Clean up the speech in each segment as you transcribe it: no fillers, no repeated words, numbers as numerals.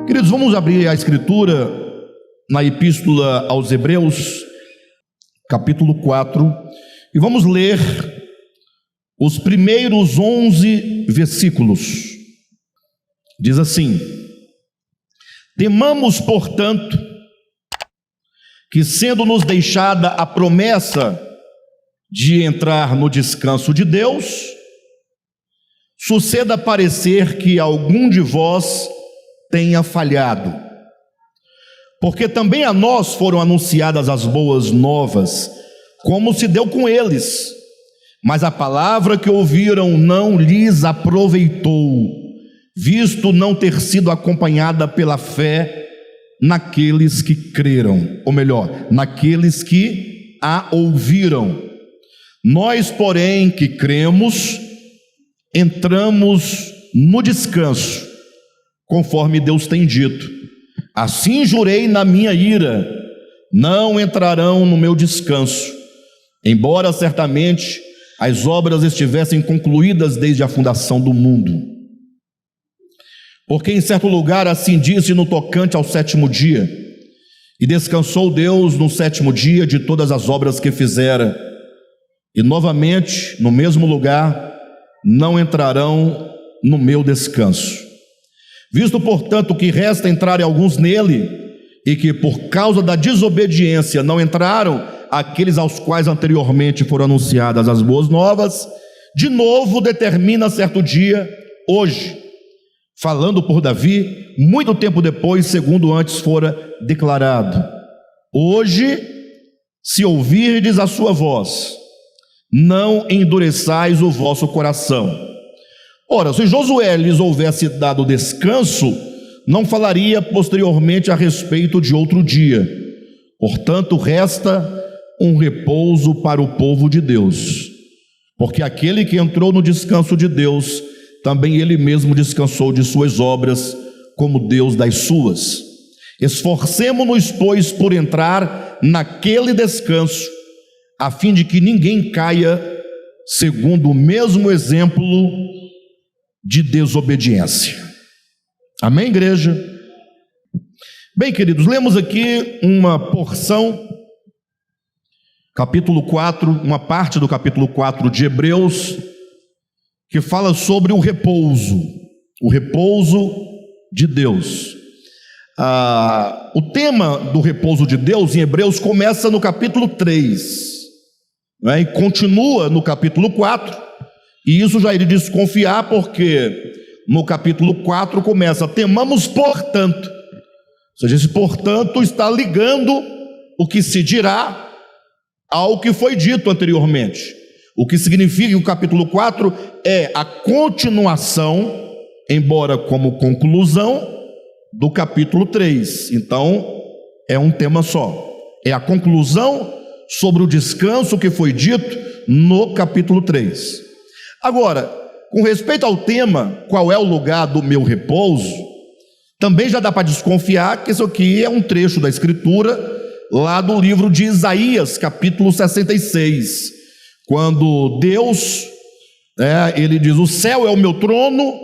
Queridos, vamos abrir a Escritura na Epístola aos Hebreus, capítulo 4, e vamos ler os primeiros 11 versículos. Diz assim: temamos, portanto, que sendo-nos deixada a promessa de entrar no descanso de Deus, suceda parecer que algum de vós tenha falhado, porque também a nós foram anunciadas as boas novas, como se deu com eles, mas a palavra que ouviram não lhes aproveitou, visto não ter sido acompanhada pela fé naqueles que creram, ou melhor, naqueles que a ouviram. Nós, porém, que cremos, entramos no descanso, conforme Deus tem dito: assim jurei na minha ira, não entrarão no meu descanso, embora certamente as obras estivessem concluídas desde a fundação do mundo. Porque em certo lugar assim disse no tocante ao sétimo dia: e descansou Deus no sétimo dia de todas as obras que fizera. E novamente, no mesmo lugar, não entrarão no meu descanso. Visto, portanto, que resta entrarem alguns nele, e que por causa da desobediência não entraram aqueles aos quais anteriormente foram anunciadas as boas novas, de novo determina certo dia, hoje, falando por Davi, muito tempo depois, segundo antes fora declarado: hoje, se ouvirdes a sua voz, não endureçais o vosso coração. Ora, se Josué lhes houvesse dado descanso, não falaria posteriormente a respeito de outro dia. Portanto, resta um repouso para o povo de Deus, porque aquele que entrou no descanso de Deus, também ele mesmo descansou de suas obras, como Deus das suas. Esforcemo-nos, pois, por entrar naquele descanso, a fim de que ninguém caia segundo o mesmo exemplo de desobediência. Amém, igreja? Bem, queridos, lemos aqui uma porção, capítulo 4, uma parte do capítulo 4 de Hebreus, que fala sobre o repouso de Deus. O tema do repouso de Deus em Hebreus começa no capítulo 3, né, e continua no capítulo 4, e isso já iria desconfiar, porque no capítulo 4 começa: temamos, portanto. Ou seja, esse portanto está ligando o que se dirá ao que foi dito anteriormente, o que significa que o capítulo 4 é a continuação, embora como conclusão, do capítulo 3. Então é um tema só, é a conclusão sobre o descanso que foi dito no capítulo 3. Agora, com respeito ao tema, qual é o lugar do meu repouso, também já dá para desconfiar que isso aqui é um trecho da Escritura, lá do livro de Isaías, capítulo 66, quando Deus, ele diz: o céu é o meu trono,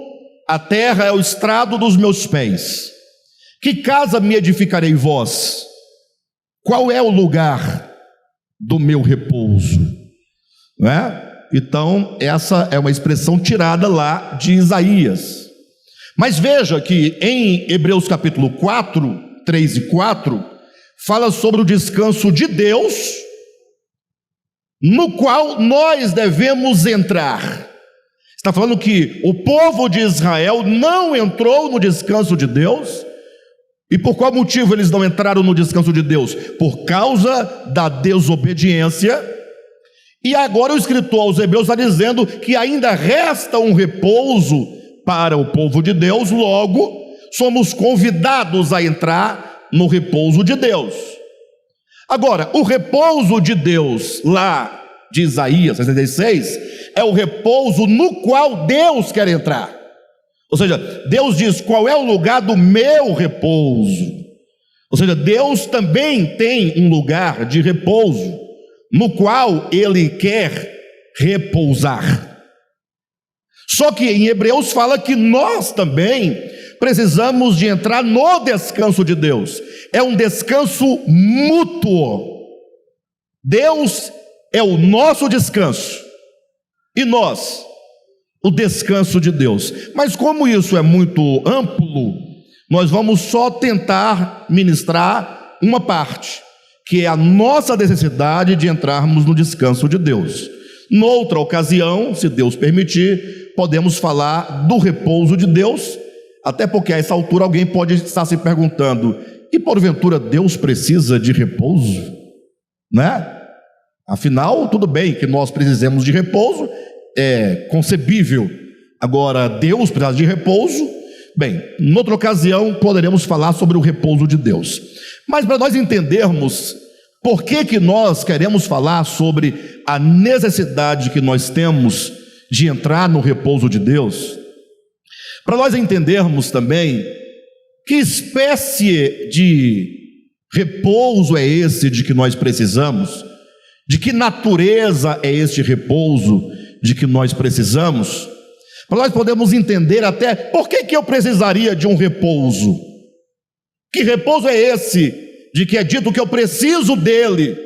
a terra é o estrado dos meus pés. Que casa me edificarei vós? Qual é o lugar do meu repouso? Não é? Então, essa é uma expressão tirada lá de Isaías. Mas veja que em Hebreus capítulo 4, 3 e 4, fala sobre o descanso de Deus, no qual nós devemos entrar. Está falando que o povo de Israel não entrou no descanso de Deus. E por qual motivo eles não entraram no descanso de Deus? Por causa da desobediência. E agora o escritor aos Hebreus está dizendo que ainda resta um repouso para o povo de Deus, logo somos convidados a entrar no repouso de Deus. Agora, o repouso de Deus lá de Isaías 66 é o repouso no qual Deus quer entrar. Ou seja, Deus diz: qual é o lugar do meu repouso? Ou seja, Deus também tem um lugar de repouso, no qual Ele quer repousar. Só que em Hebreus fala que nós também precisamos de entrar no descanso de Deus. É um descanso mútuo. Deus é o nosso descanso e nós, o descanso de Deus. Mas como isso é muito amplo, nós vamos só tentar ministrar uma parte, que é a nossa necessidade de entrarmos no descanso de Deus. Noutra ocasião, se Deus permitir, podemos falar do repouso de Deus, até porque a essa altura alguém pode estar se perguntando: e porventura Deus precisa de repouso? Né? Afinal, tudo bem que nós precisemos de repouso, é concebível. Agora, Deus precisa de repouso? Bem, noutra ocasião poderemos falar sobre o repouso de Deus. Mas para nós entendermos por que nós queremos falar sobre a necessidade que nós temos de entrar no repouso de Deus, para nós entendermos também que espécie de repouso é esse de que nós precisamos, de que natureza é este repouso de que nós precisamos, para nós podermos entender até por que eu precisaria de um repouso. Que repouso é esse de que é dito que eu preciso dele,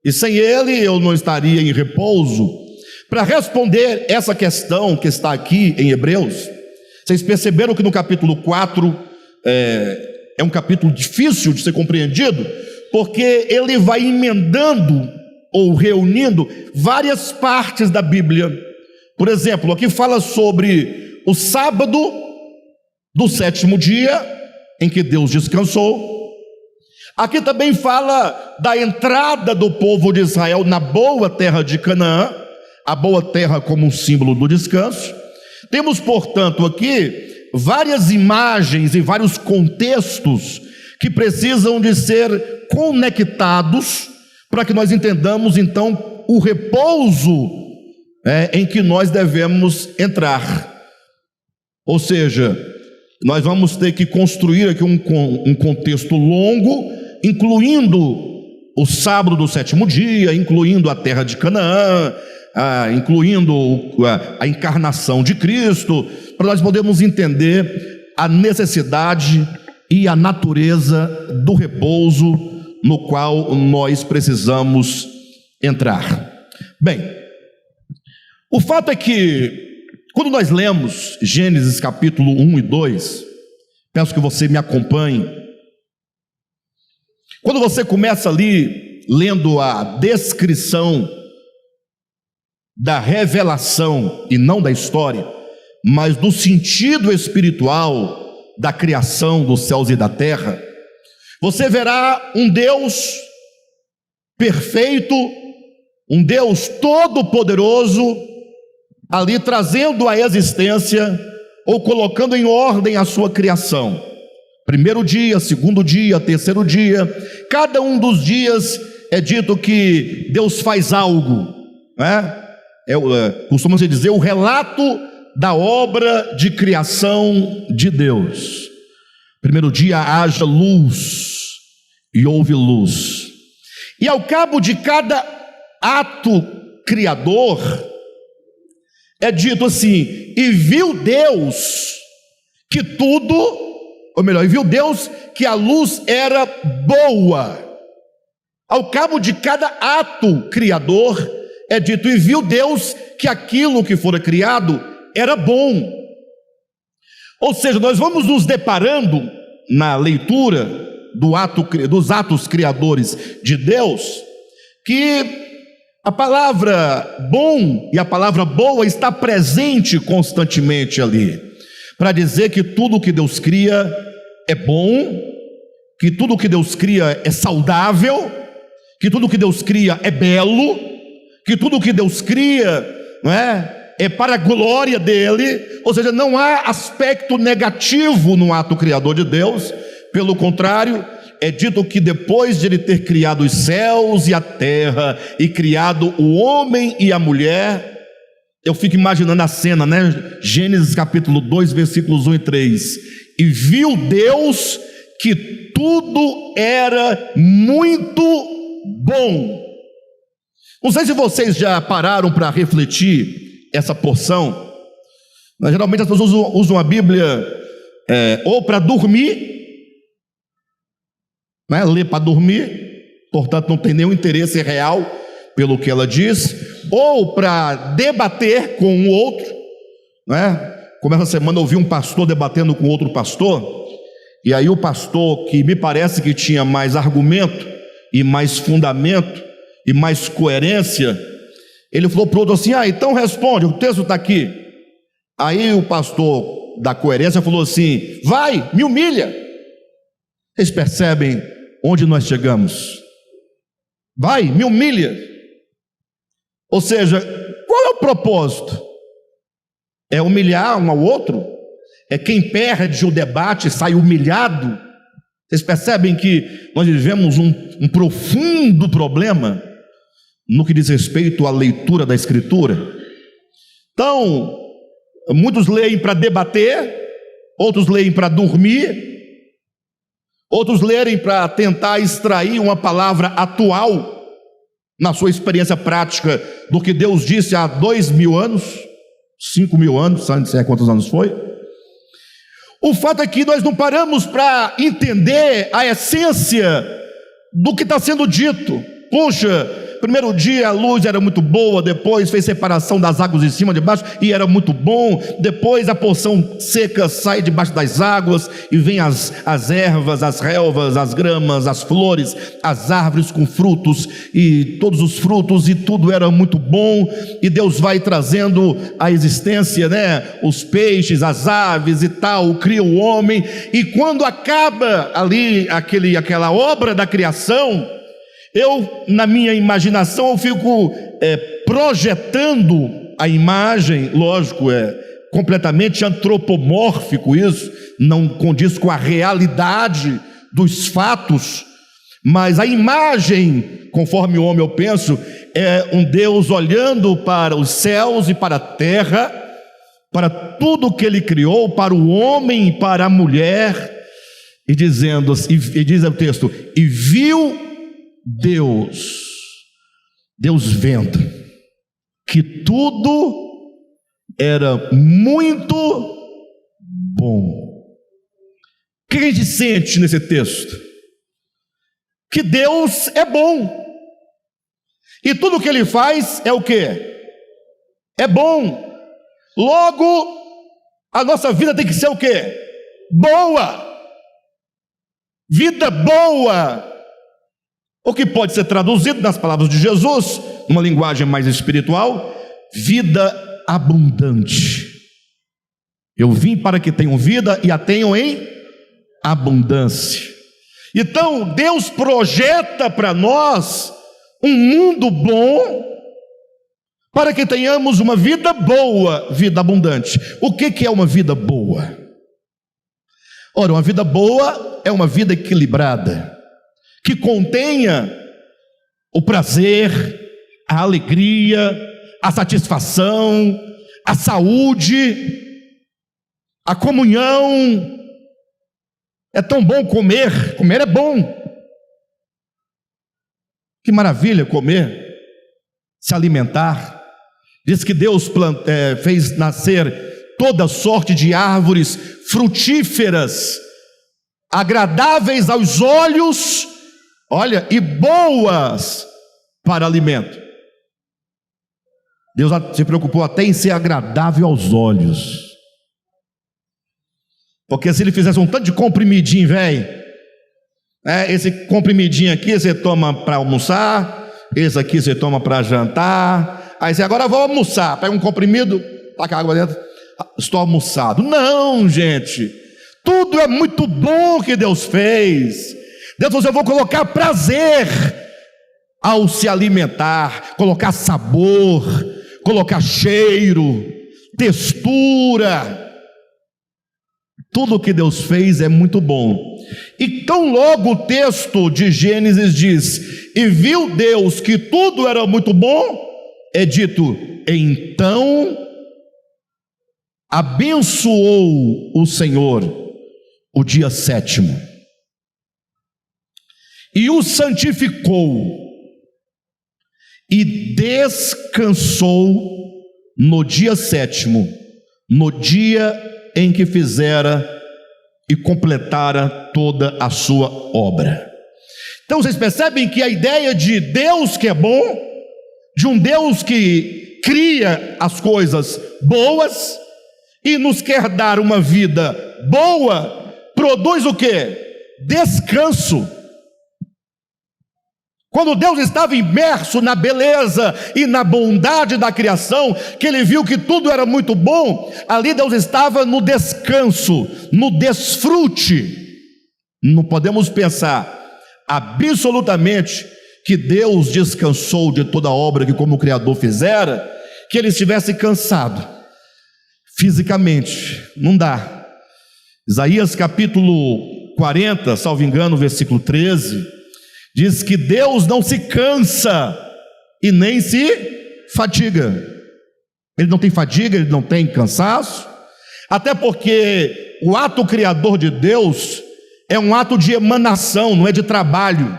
e sem ele eu não estaria em repouso? Para responder essa questão que está aqui em Hebreus, vocês perceberam que no capítulo 4 é um capítulo difícil de ser compreendido, porque ele vai emendando ou reunindo várias partes da Bíblia. Por exemplo, aqui fala sobre o sábado do sétimo dia, em que Deus descansou. Aqui também fala da entrada do povo de Israel na boa terra de Canaã, a boa terra como um símbolo do descanso. Temos, portanto, aqui várias imagens e vários contextos que precisam de ser conectados para que nós entendamos então o repouso em que nós devemos entrar. Ou seja, nós vamos ter que construir aqui um contexto longo, incluindo o sábado do sétimo dia, incluindo a terra de Canaã, incluindo a encarnação de Cristo, para nós podermos entender a necessidade e a natureza do repouso no qual nós precisamos entrar. Bem, o fato é que quando nós lemos Gênesis capítulo 1 e 2, peço que você me acompanhe. Quando você começa ali lendo a descrição da revelação, e não da história, mas do sentido espiritual da criação dos céus e da terra, você verá um Deus perfeito, um Deus todo-poderoso, ali trazendo à existência, ou colocando em ordem a sua criação. Primeiro dia, segundo dia, terceiro dia, cada um dos dias é dito que Deus faz algo, né? Costuma-se dizer o relato da obra de criação de Deus. Primeiro dia, haja luz, e houve luz. E ao cabo de cada ato criador, é dito assim: e viu Deus que tudo, ou melhor, e viu Deus que a luz era boa. Ao cabo de cada ato criador, é dito: e viu Deus que aquilo que fora criado era bom. Ou seja, nós vamos nos deparando na leitura dos atos criadores de Deus, que a palavra bom e a palavra boa está presente constantemente ali, para dizer que tudo que Deus cria é bom, que tudo que Deus cria é saudável, que tudo que Deus cria é belo, que tudo que Deus cria, não é para a glória dele. Ou seja, não há aspecto negativo no ato criador de Deus. Pelo contrário, é dito que depois de ele ter criado os céus e a terra, e criado o homem e a mulher, eu fico imaginando a cena, né? Gênesis capítulo 2, versículos 1 e 3. E viu Deus que tudo era muito bom. Não sei se vocês já pararam para refletir essa porção. Geralmente as pessoas usam a Bíblia ou para dormir, né? Lê para dormir, portanto não tem nenhum interesse real pelo que ela diz, ou para debater com um outro, né? Como essa semana eu ouvi um pastor debatendo com outro pastor, e aí o pastor, que me parece que tinha mais argumento e mais fundamento e mais coerência, ele falou para o outro assim: então responde, o texto está aqui. Aí o pastor da coerência falou assim: vai, me humilha. Vocês percebem onde nós chegamos? Vai, me humilha. Ou seja, qual é o propósito? É humilhar um ao outro? É quem perde o debate sai humilhado? Vocês percebem que nós vivemos um profundo problema no que diz respeito à leitura da Escritura? Então, muitos leem para debater, outros leem para dormir, outros leem para tentar extrair uma palavra atual na sua experiência prática do que Deus disse há 2000 anos, 5000 anos, não sei quantos anos foi. O fato é que nós não paramos para entender a essência do que está sendo dito. Puxa, primeiro dia a luz era muito boa, depois fez separação das águas de cima e de baixo e era muito bom, depois a porção seca sai debaixo das águas e vem as ervas, as relvas, as gramas, as flores, as árvores com frutos e todos os frutos, e tudo era muito bom, e Deus vai trazendo à existência, né, os peixes, as aves e tal, cria o homem, e quando acaba ali aquela obra da criação, eu, na minha imaginação, eu fico projetando a imagem, lógico, é completamente antropomórfico isso, não condiz com a realidade dos fatos, mas a imagem, conforme o homem eu penso, é um Deus olhando para os céus e para a terra, para tudo que Ele criou, para o homem e para a mulher, e dizendo, e diz o texto, e viu Deus vendo que tudo era muito bom. O que a gente sente nesse texto? Que Deus é bom, e tudo que Ele faz é o quê? É bom. Logo, a nossa vida tem que ser o quê? Boa. Vida boa. O que pode ser traduzido nas palavras de Jesus, numa linguagem mais espiritual, vida abundante. Eu vim para que tenham vida e a tenham em abundância. Então Deus projeta para nós um mundo bom, para que tenhamos uma vida boa, vida abundante. O que é uma vida boa? Ora, uma vida boa é uma vida equilibrada, que contenha o prazer, a alegria, a satisfação, a saúde, a comunhão. É tão bom comer, comer é bom. Que maravilha comer, se alimentar. Diz que Deus fez nascer toda sorte de árvores frutíferas, agradáveis aos olhos, olha, e boas para alimento. Deus se preocupou até em ser agradável aos olhos, porque se Ele fizesse um tanto de comprimidinho, velho, esse comprimidinho aqui você toma para almoçar, esse aqui você toma para jantar, aí você agora vou almoçar, pega um comprimido, taca água dentro, estou almoçado. Não, gente, tudo é muito bom que Deus fez. Deus falou: eu vou colocar prazer ao se alimentar, colocar sabor, colocar cheiro, textura. Tudo que Deus fez é muito bom. E tão logo o texto de Gênesis diz: e viu Deus que tudo era muito bom, é dito, então abençoou o Senhor o dia sétimo e o santificou, e descansou no dia sétimo, no dia em que fizera e completara toda a sua obra. Então vocês percebem que a ideia de Deus que é bom, de um Deus que cria as coisas boas e nos quer dar uma vida boa, produz o quê? Descanso. Quando Deus estava imerso na beleza e na bondade da criação, que ele viu que tudo era muito bom, ali Deus estava no descanso, no desfrute. Não podemos pensar absolutamente que Deus descansou de toda a obra que como Criador fizera, que ele estivesse cansado fisicamente. Não dá. Isaías capítulo 40, salvo engano, versículo 13, diz que Deus não se cansa e nem se fadiga. Ele não tem fadiga, ele não tem cansaço, até porque o ato criador de Deus é um ato de emanação, não é de trabalho.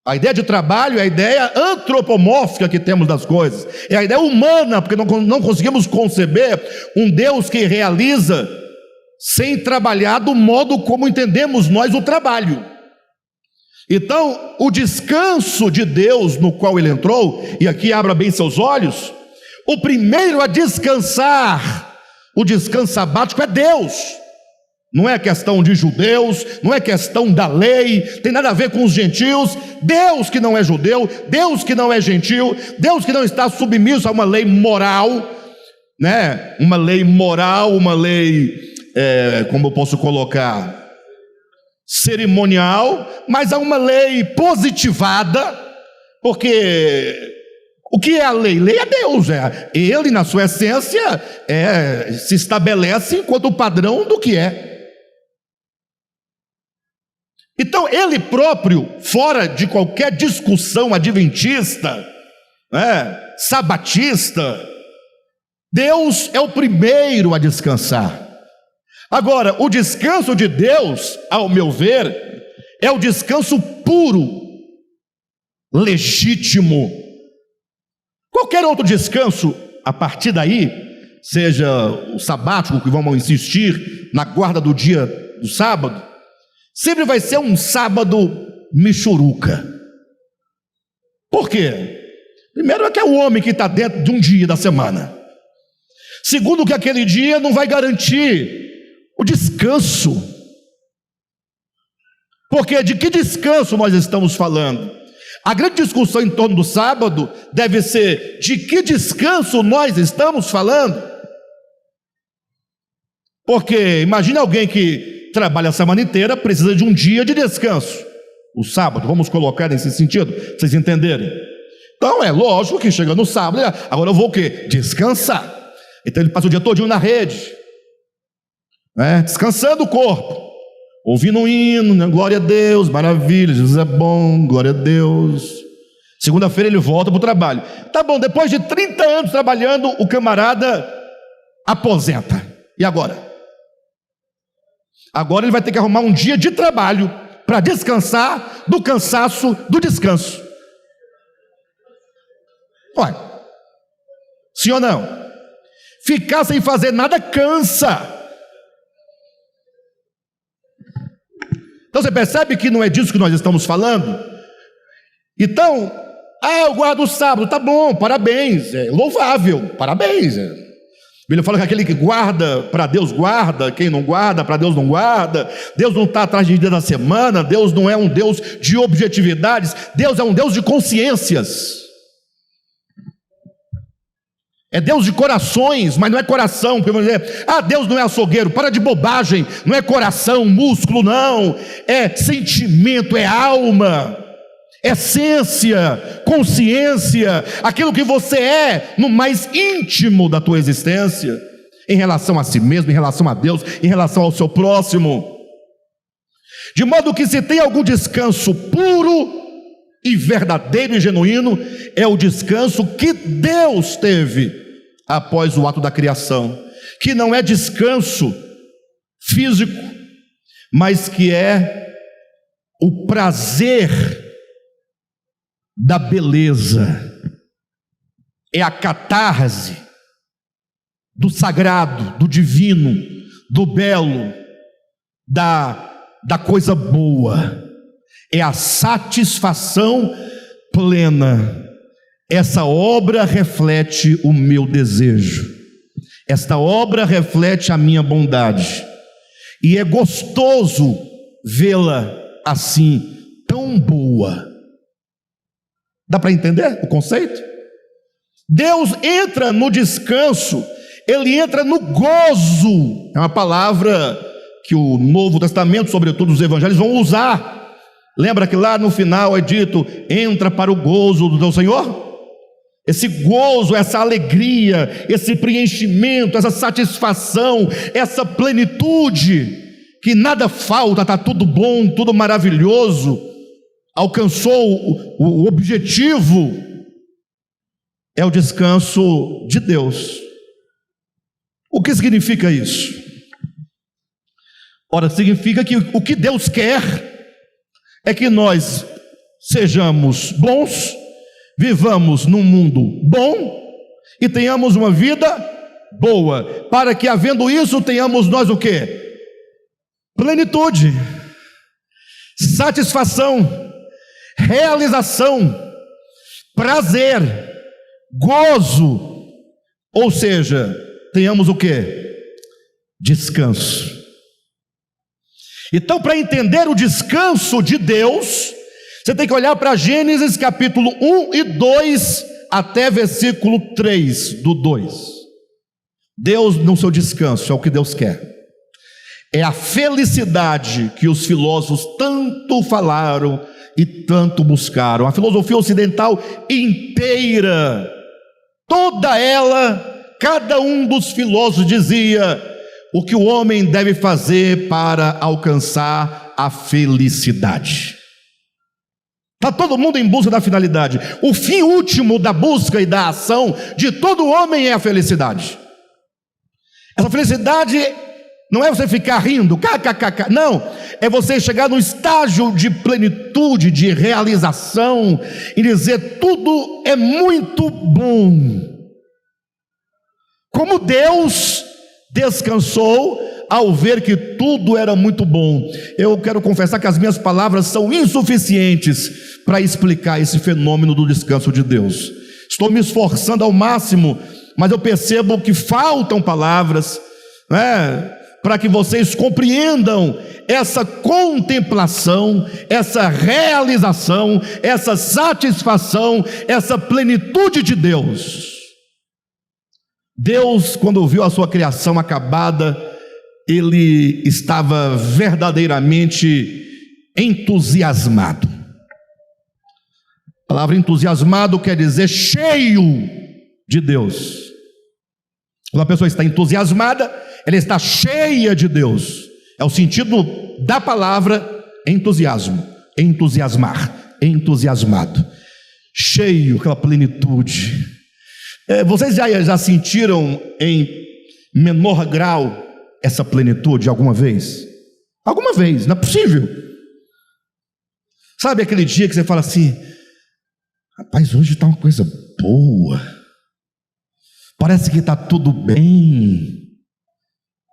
A ideia de trabalho é a ideia antropomórfica que temos das coisas, é a ideia humana, porque não conseguimos conceber um Deus que realiza sem trabalhar do modo como entendemos nós o trabalho. Então, o descanso de Deus no qual ele entrou, e aqui abra bem seus olhos, o primeiro a descansar, o descanso sabático é Deus. Não é questão de judeus, não é questão da lei, tem nada a ver com os gentios. Deus que não é judeu, Deus que não é gentil, Deus que não está submisso a uma lei moral, né? Uma lei moral, uma lei, como eu posso colocar, cerimonial, mas há uma lei positivada, porque o que é a lei? Lei é Deus, ele na sua essência se estabelece enquanto padrão do que é. Então ele próprio, fora de qualquer discussão adventista, sabatista, Deus é o primeiro a descansar. Agora, o descanso de Deus, ao meu ver, é o descanso puro, legítimo. Qualquer outro descanso, a partir daí, seja o sabático, que vamos insistir na guarda do dia do sábado, sempre vai ser um sábado michuruca. Por quê? Primeiro é que é o homem que está dentro de um dia da semana. Segundo, que aquele dia não vai garantir o descanso. Porque de que descanso nós estamos falando? A grande discussão em torno do sábado deve ser de que descanso nós estamos falando. Porque imagine alguém que trabalha a semana inteira, precisa de um dia de descanso, o sábado, vamos colocar nesse sentido, para vocês entenderem. Então é lógico que chega no sábado, agora eu vou o quê? Descansar. Então ele passa o dia todinho na rede, descansando o corpo, ouvindo um hino, né? Glória a Deus, maravilha, Jesus é bom, glória a Deus. Segunda-feira ele volta para o trabalho. Tá bom, depois de 30 anos trabalhando, o camarada aposenta. E agora? Agora ele vai ter que arrumar um dia de trabalho para descansar do cansaço do descanso. Olha, sim ou não? Ficar sem fazer nada cansa. Então você percebe que não é disso que nós estamos falando? Então, eu guardo o sábado, tá bom, parabéns, é louvável, parabéns. A Bíblia fala que aquele que guarda, para Deus guarda, quem não guarda, para Deus não guarda. Deus não está atrás de dia da semana, Deus não é um Deus de objetividades, Deus é um Deus de consciências. É Deus de corações, mas não é coração, porque vamos dizer, Deus não é açougueiro, para de bobagem, não é coração, músculo, não, é sentimento, é alma, essência, consciência, aquilo que você é no mais íntimo da tua existência, em relação a si mesmo, em relação a Deus, em relação ao seu próximo. De modo que se tem algum descanso puro e verdadeiro e genuíno, é o descanso que Deus teve após o ato da criação, que não é descanso físico, mas que é o prazer da beleza, é a catarse do sagrado, do divino, do belo, da coisa boa, é a satisfação plena. Essa obra reflete o meu desejo, esta obra reflete a minha bondade, e é gostoso vê-la assim, tão boa. Dá para entender o conceito? Deus entra no descanso, Ele entra no gozo. É uma palavra que o Novo Testamento, sobretudo os evangelhos, vão usar. Lembra que lá no final é dito: entra para o gozo do teu Senhor? Esse gozo, essa alegria, esse preenchimento, essa satisfação, essa plenitude, que nada falta, está tudo bom, tudo maravilhoso, alcançou o objetivo, é o descanso de Deus. O que significa isso? Ora, significa que o que Deus quer é que nós sejamos bons, vivamos num mundo bom e tenhamos uma vida boa, para que, havendo isso, tenhamos nós o quê? Plenitude, satisfação, realização, prazer, gozo, ou seja, tenhamos o quê? Descanso. Então, para entender o descanso de Deus, você tem que olhar para Gênesis capítulo 1 e 2 até versículo 3 do 2. Deus no seu descanso, é o que Deus quer. É a felicidade que os filósofos tanto falaram e tanto buscaram. A filosofia ocidental inteira, toda ela, cada um dos filósofos dizia o que o homem deve fazer para alcançar a felicidade. Está todo mundo em busca da finalidade. O fim último da busca e da ação de todo homem é a felicidade. Essa felicidade não é você ficar rindo, kkkk, não, é você chegar no estágio de plenitude, de realização, e dizer: tudo é muito bom. Como Deus descansou ao ver que tudo era muito bom. Eu quero confessar que as minhas palavras são insuficientes para explicar esse fenômeno do descanso de Deus. Estou me esforçando ao máximo, mas eu percebo que faltam palavras, para que vocês compreendam essa contemplação, essa realização, essa satisfação, essa plenitude de Deus. Deus, quando viu a sua criação acabada, Ele estava verdadeiramente entusiasmado. A palavra entusiasmado quer dizer cheio de Deus. Quando a pessoa está entusiasmada, ela está cheia de Deus. É o sentido da palavra entusiasmo, entusiasmar, entusiasmado, cheio, aquela plenitude. Vocês já sentiram em menor grau essa plenitude alguma vez? Alguma vez, não é possível. Sabe aquele dia que você fala assim: rapaz, hoje está uma coisa boa, parece que está tudo bem.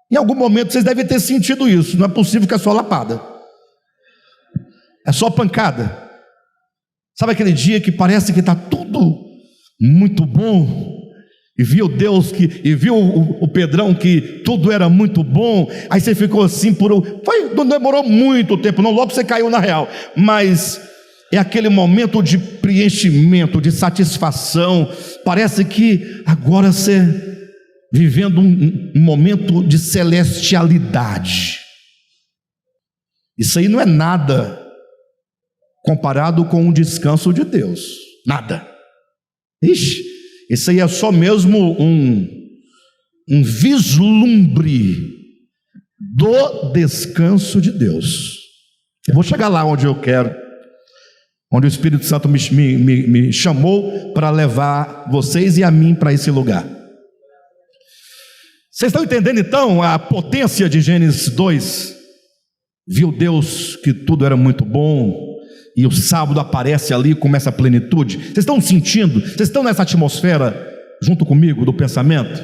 Em algum momento vocês devem ter sentido isso. Não é possível que é só lapada, é só pancada. Sabe aquele dia que parece que está tudo muito bom, e viu Deus e viu o Pedrão que tudo era muito bom, aí você ficou assim não demorou muito tempo, não, logo você caiu na real, mas é aquele momento de preenchimento, de satisfação. Parece que agora você vivendo um momento de celestialidade. Isso aí não é nada comparado com o descanso de Deus, nada. Ixi, isso aí é só mesmo um vislumbre do descanso de Deus. Eu vou chegar lá onde eu quero, onde o Espírito Santo me chamou para levar vocês e a mim para esse lugar. Vocês estão entendendo então a potência de Gênesis 2? Viu Deus que tudo era muito bom, e o sábado aparece ali e começa a plenitude. Vocês estão sentindo? Vocês estão nessa atmosfera junto comigo do pensamento?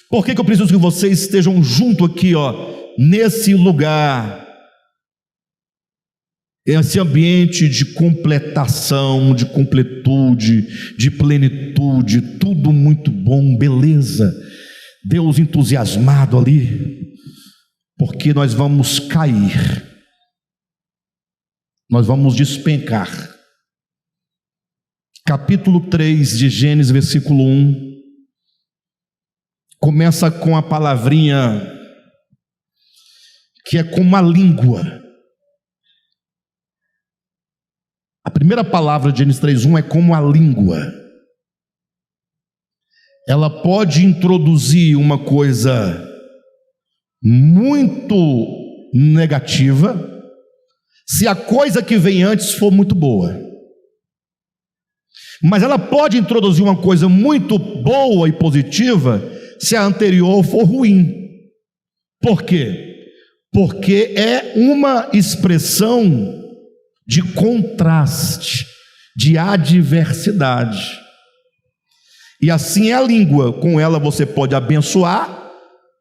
Por que eu preciso que vocês estejam junto aqui, nesse lugar, esse ambiente de completação, de completude, de plenitude, tudo muito bom, beleza. Deus entusiasmado ali, porque nós vamos cair, nós vamos despencar. Capítulo 3 de Gênesis, versículo 1, começa com a palavrinha que é como a língua. A primeira palavra de Gênesis 3:1 é como a língua. Ela pode introduzir uma coisa muito negativa, se a coisa que vem antes for muito boa. Mas ela pode introduzir uma coisa muito boa e positiva, se a anterior for ruim. Por quê? Porque é uma expressão de contraste, de adversidade. E assim é a língua, com ela você pode abençoar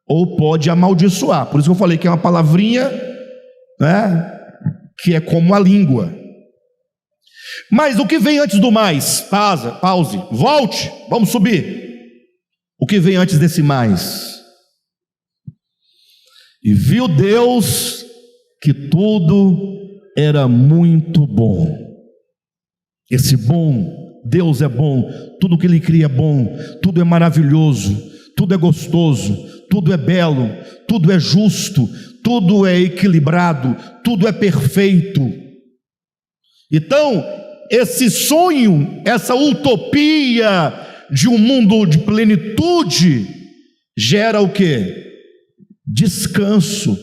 ou pode amaldiçoar. Por isso que eu falei que é uma palavrinha, né, que é como a língua. Mas o que vem antes do mais? Pause, volte, vamos subir. O que vem antes desse mais? E viu Deus que tudo era muito bom. Esse bom, Deus é bom, tudo que Ele cria é bom, tudo é maravilhoso, tudo é gostoso, tudo é belo, tudo é justo, tudo é equilibrado, tudo é perfeito. Então, esse sonho, essa utopia de um mundo de plenitude, gera o quê? Descanso,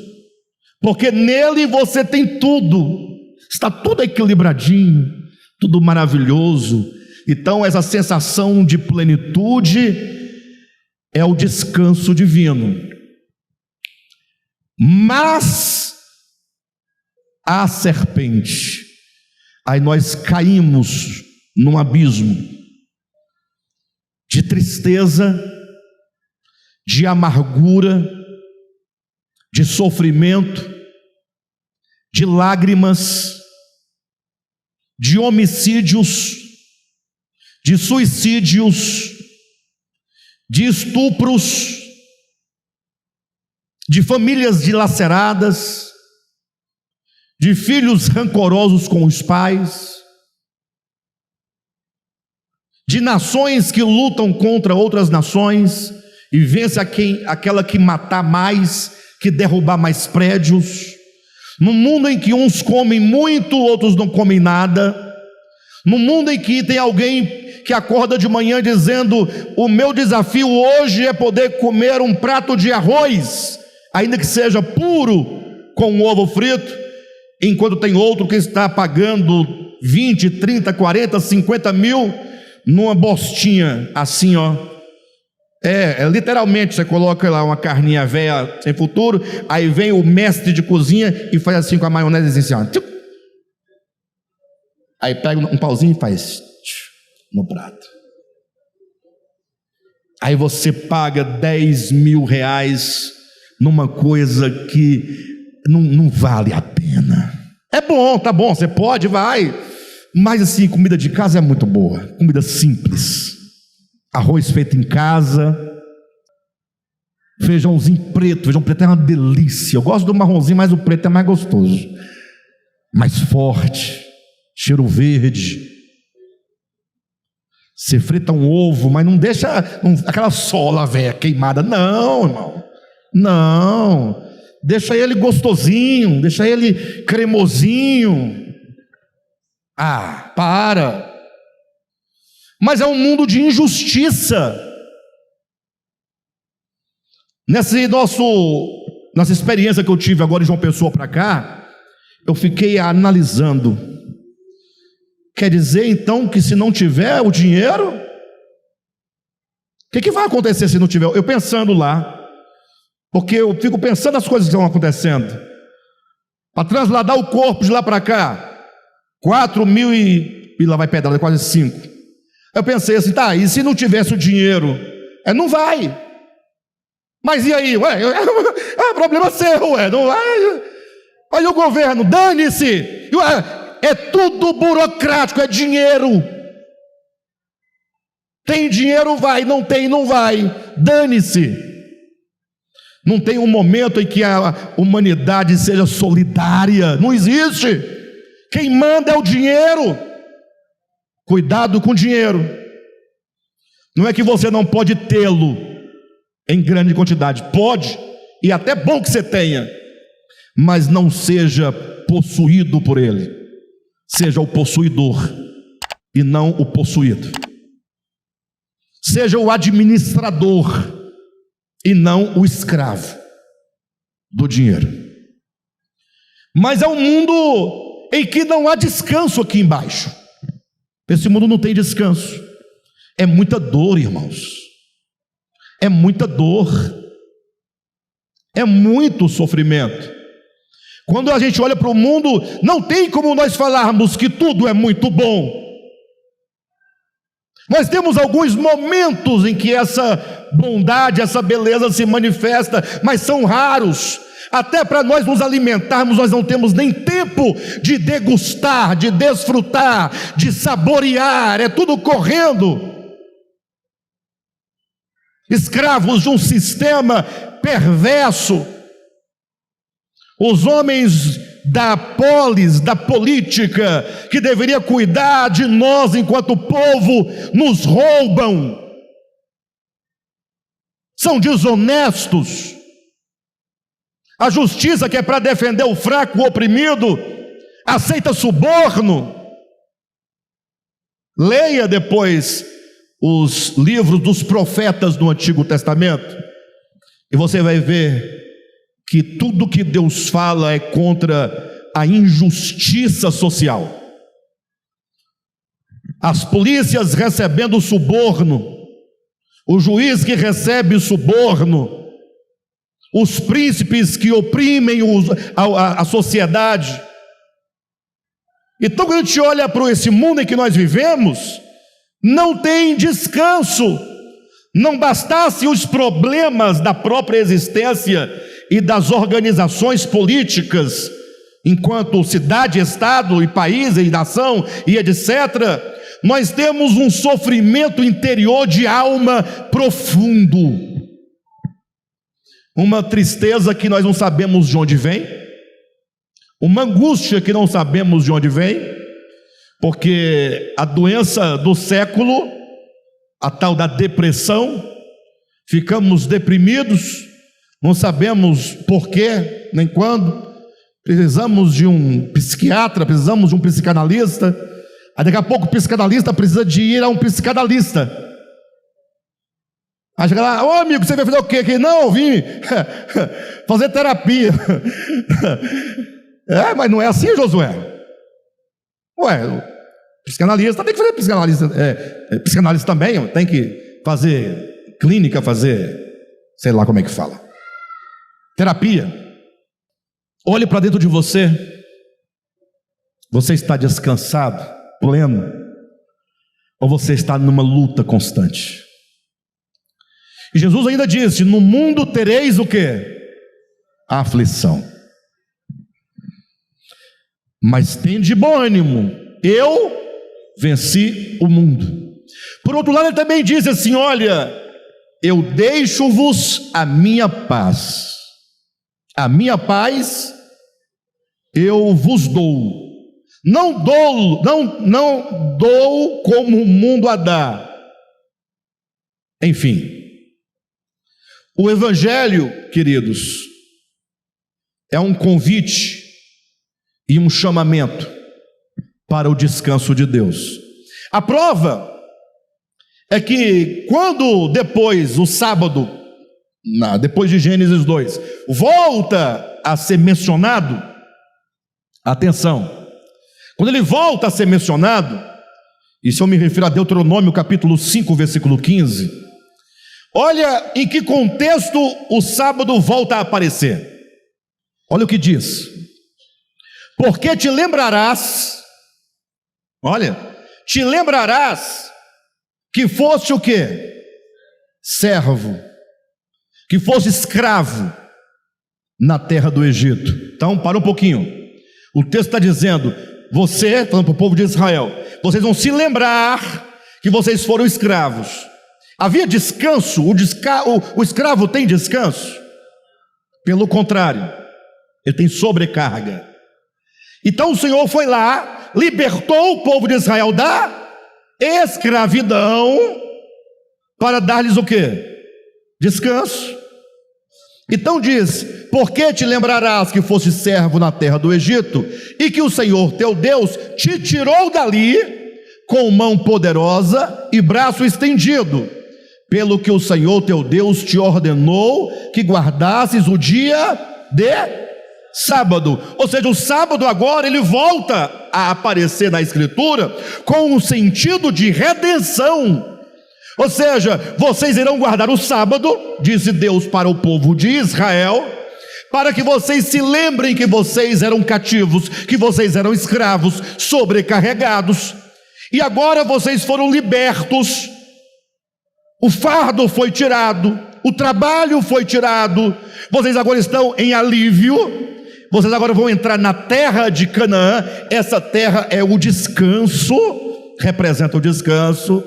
porque nele você tem tudo, está tudo equilibradinho, tudo maravilhoso. Então essa sensação de plenitude é o descanso divino. Mas a serpente, aí nós caímos num abismo de tristeza, de amargura, de sofrimento, de lágrimas, de homicídios, de suicídios, de estupros, de famílias dilaceradas, de filhos rancorosos com os pais, de nações que lutam contra outras nações e vence aquela que matar mais, que derrubar mais prédios, num mundo em que uns comem muito, outros não comem nada, num mundo em que tem alguém que acorda de manhã dizendo: o meu desafio hoje é poder comer um prato de arroz, ainda que seja puro, com um ovo frito, enquanto tem outro que está pagando 20, 30, 40, 50 mil numa bostinha assim, ó. Literalmente, você coloca lá uma carninha velha sem futuro, aí vem o mestre de cozinha e faz assim com a maionese assim, ó. Aí pega um pauzinho e faz no prato. Aí você paga 10 mil reais numa coisa que não vale a pena. É bom, tá bom, você pode, vai. Mas assim, comida de casa é muito boa, comida simples. Arroz feito em casa, feijão preto é uma delícia. Eu gosto do marronzinho, mas o preto é mais gostoso, mais forte, cheiro verde. Você frita um ovo, mas não deixa aquela sola velha queimada, não, irmão, não, deixa ele gostosinho, deixa ele cremosinho. Para. Mas é um mundo de injustiça. Nessa experiência que eu tive agora em João Pessoa para cá, eu fiquei analisando. Quer dizer então que se não tiver o dinheiro, o que vai acontecer se não tiver? Eu pensando lá, porque eu fico pensando nas coisas que estão acontecendo. Para trasladar o corpo de lá para cá, 4 mil e lá vai pedrar, quase 5. Eu pensei assim, tá, e se não tivesse o dinheiro? Não vai. Mas e aí? Ué, problema seu, ué, não vai. Aí o governo, dane-se. Ué, é tudo burocrático, é dinheiro. Tem dinheiro, vai, não tem, não vai. Dane-se. Não tem um momento em que a humanidade seja solidária. Não existe. Quem manda é o dinheiro. Cuidado com o dinheiro. Não é que você não pode tê-lo em grande quantidade. Pode, e até bom que você tenha. Mas não seja possuído por ele. Seja o possuidor e não o possuído. Seja o administrador e não o escravo do dinheiro. Mas é um mundo em que não há descanso aqui embaixo. Esse mundo não tem descanso. É muita dor, irmãos. É muita dor. É muito sofrimento. Quando a gente olha para o mundo, não tem como nós falarmos que tudo é muito bom. Nós temos alguns momentos em que essa bondade, essa beleza se manifesta, mas são raros. Até para nós nos alimentarmos, nós não temos nem tempo de degustar, de desfrutar, de saborear, é tudo correndo. Escravos de um sistema perverso. Os homens da polis, da política, que deveria cuidar de nós enquanto povo, nos roubam, são desonestos. A justiça, que é para defender o fraco, o oprimido, aceita suborno. Leia depois os livros dos profetas do Antigo Testamento, e você vai ver que tudo que Deus fala é contra a injustiça social. As polícias recebendo suborno, o juiz que recebe suborno, os príncipes que oprimem a sociedade. Então, quando a gente olha para esse mundo em que nós vivemos, não tem descanso. Não bastasse os problemas da própria existência e das organizações políticas, enquanto cidade, estado e país e nação e etc., nós temos um sofrimento interior de alma profundo, uma tristeza que nós não sabemos de onde vem, uma angústia que não sabemos de onde vem, porque a doença do século, a tal da depressão, ficamos deprimidos, não sabemos porquê, nem quando, precisamos de um psiquiatra, precisamos de um psicanalista, aí daqui a pouco o psicanalista precisa de ir a um psicanalista, aí chega lá, ô amigo, você vai fazer o quê aqui? Não, eu vim fazer terapia. Mas não é assim, Josué. Ué, o psicanalista tem que fazer psicanalista também, tem que fazer clínica, fazer, sei lá como é que fala, terapia. Olhe para dentro de você. Você está descansado, pleno, ou você está numa luta constante? E Jesus ainda disse: no mundo tereis o quê? A aflição. Mas tende bom ânimo, eu venci o mundo. Por outro lado, ele também diz assim: olha, eu deixo-vos a minha paz. A minha paz eu vos dou. Não dou como o mundo a dá. Enfim, o Evangelho, queridos, é um convite e um chamamento para o descanso de Deus. A prova é que quando depois o sábado, depois de Gênesis 2, volta a ser mencionado, atenção, quando ele volta a ser mencionado, e se eu me refiro a Deuteronômio capítulo 5, versículo 15, olha em que contexto o sábado volta a aparecer. Olha o que diz: porque te lembrarás, olha, te lembrarás que foste o quê? Servo, que fosse escravo na terra do Egito. Então, para um pouquinho. O texto está dizendo, você, falando para o povo de Israel, vocês vão se lembrar que vocês foram escravos. Havia descanso? O escravo tem descanso? Pelo contrário, ele tem sobrecarga. Então o Senhor foi lá, libertou o povo de Israel da escravidão, para dar-lhes o quê? Descanso. Então diz, porque te lembrarás que foste servo na terra do Egito, e que o Senhor teu Deus te tirou dali, com mão poderosa e braço estendido, pelo que o Senhor teu Deus te ordenou que guardasses o dia de sábado. Ou seja, o sábado agora ele volta a aparecer na Escritura com um sentido de redenção. Ou seja, vocês irão guardar o sábado, disse Deus para o povo de Israel, para que vocês se lembrem que vocês eram cativos, que vocês eram escravos, sobrecarregados, e agora vocês foram libertos. O fardo foi tirado, o trabalho foi tirado, vocês agora estão em alívio, vocês agora vão entrar na terra de Canaã. Essa terra é o descanso, representa o descanso,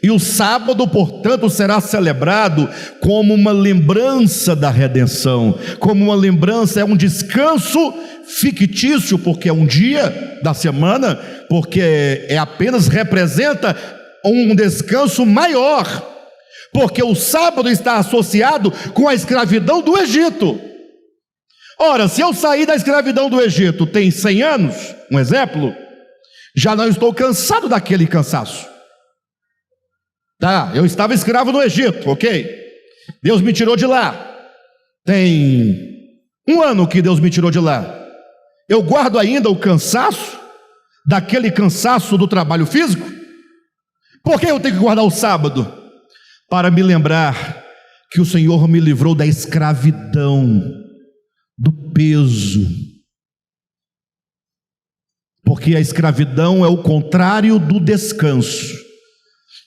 e o sábado, portanto, será celebrado como uma lembrança da redenção, como uma lembrança, é um descanso fictício, porque é um dia da semana, porque apenas representa um descanso maior, porque o sábado está associado com a escravidão do Egito. Ora, se eu sair da escravidão do Egito tem 100 anos, um exemplo, já não estou cansado daquele cansaço. Tá, eu estava escravo no Egito, ok? Deus me tirou de lá. Tem 1 ano que Deus me tirou de lá. Eu guardo ainda o cansaço, daquele cansaço do trabalho físico? Por que eu tenho que guardar o sábado? Para me lembrar que o Senhor me livrou da escravidão, do peso. Porque a escravidão é o contrário do descanso.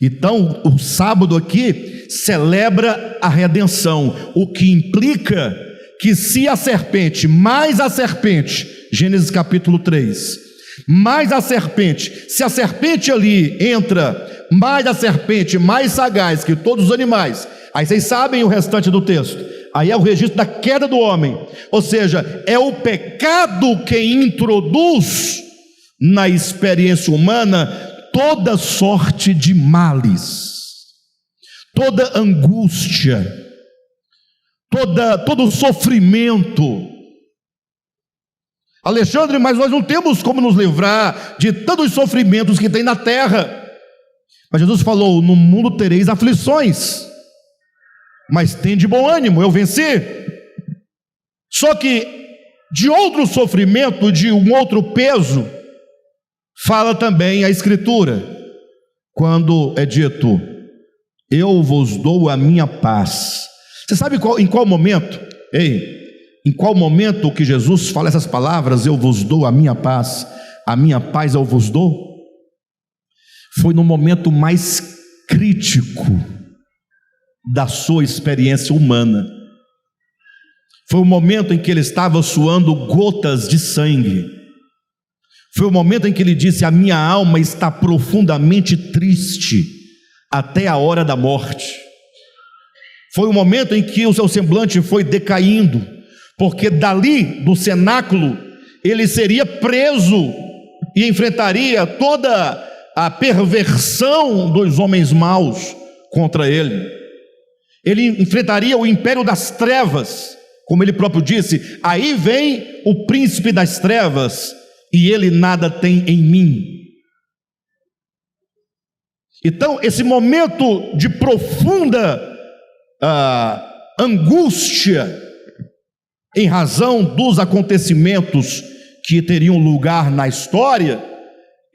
Então, o sábado aqui celebra a redenção, o que implica que se a serpente, mais a serpente, Gênesis capítulo 3, mais a serpente, se a serpente ali entra, mais a serpente, mais sagaz que todos os animais, aí vocês sabem o restante do texto, aí é o registro da queda do homem, ou seja, é o pecado que introduz na experiência humana toda sorte de males, toda angústia, todo sofrimento. Alexandre, mas nós não temos como nos livrar de tantos sofrimentos que tem na terra. Mas Jesus falou, no mundo tereis aflições, mas tende bom ânimo, eu venci. Só que de outro sofrimento, de um outro peso, fala também a Escritura, quando é dito, eu vos dou a minha paz. Você sabe em qual momento, em qual momento que Jesus fala essas palavras, eu vos dou a minha paz eu vos dou? Foi no momento mais crítico da sua experiência humana. Foi o momento em que ele estava suando gotas de sangue. Foi o momento em que ele disse, a minha alma está profundamente triste até a hora da morte. Foi o momento em que o seu semblante foi decaindo, porque dali do cenáculo ele seria preso e enfrentaria toda a perversão dos homens maus contra ele. Ele enfrentaria o império das trevas, como ele próprio disse, aí vem o príncipe das trevas e ele nada tem em mim. Então esse momento de profunda angústia em razão dos acontecimentos que teriam lugar na história,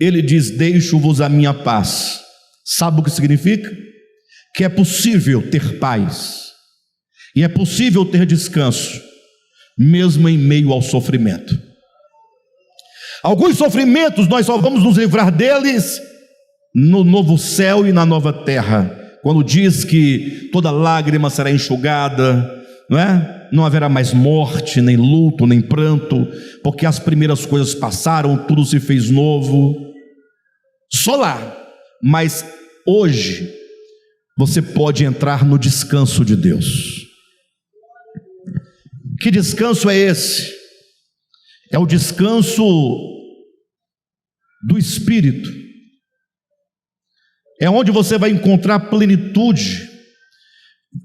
ele diz, deixo-vos a minha paz. Sabe o que significa? Que é possível ter paz, e é possível ter descanso, mesmo em meio ao sofrimento. Alguns sofrimentos nós só vamos nos livrar deles no novo céu e na nova terra, quando diz que toda lágrima será enxugada, não é? Não haverá mais morte, nem luto, nem pranto, porque as primeiras coisas passaram, tudo se fez novo. Só lá. Mas hoje você pode entrar no descanso de Deus. Que descanso é esse? É o descanso do Espírito. É onde você vai encontrar plenitude.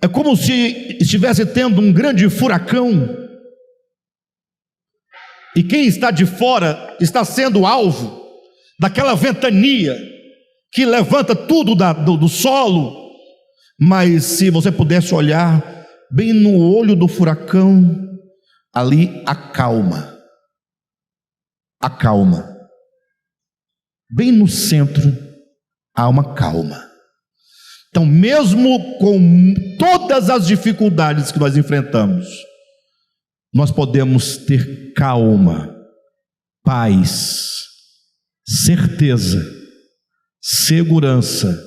É como se estivesse tendo um grande furacão, e quem está de fora está sendo alvo daquela ventania que levanta tudo do solo. Mas se você pudesse olhar bem no olho do furacão, ali acalma. Acalma. Bem no centro há uma calma. Então, mesmo com todas as dificuldades que nós enfrentamos, nós podemos ter calma, paz, certeza, segurança,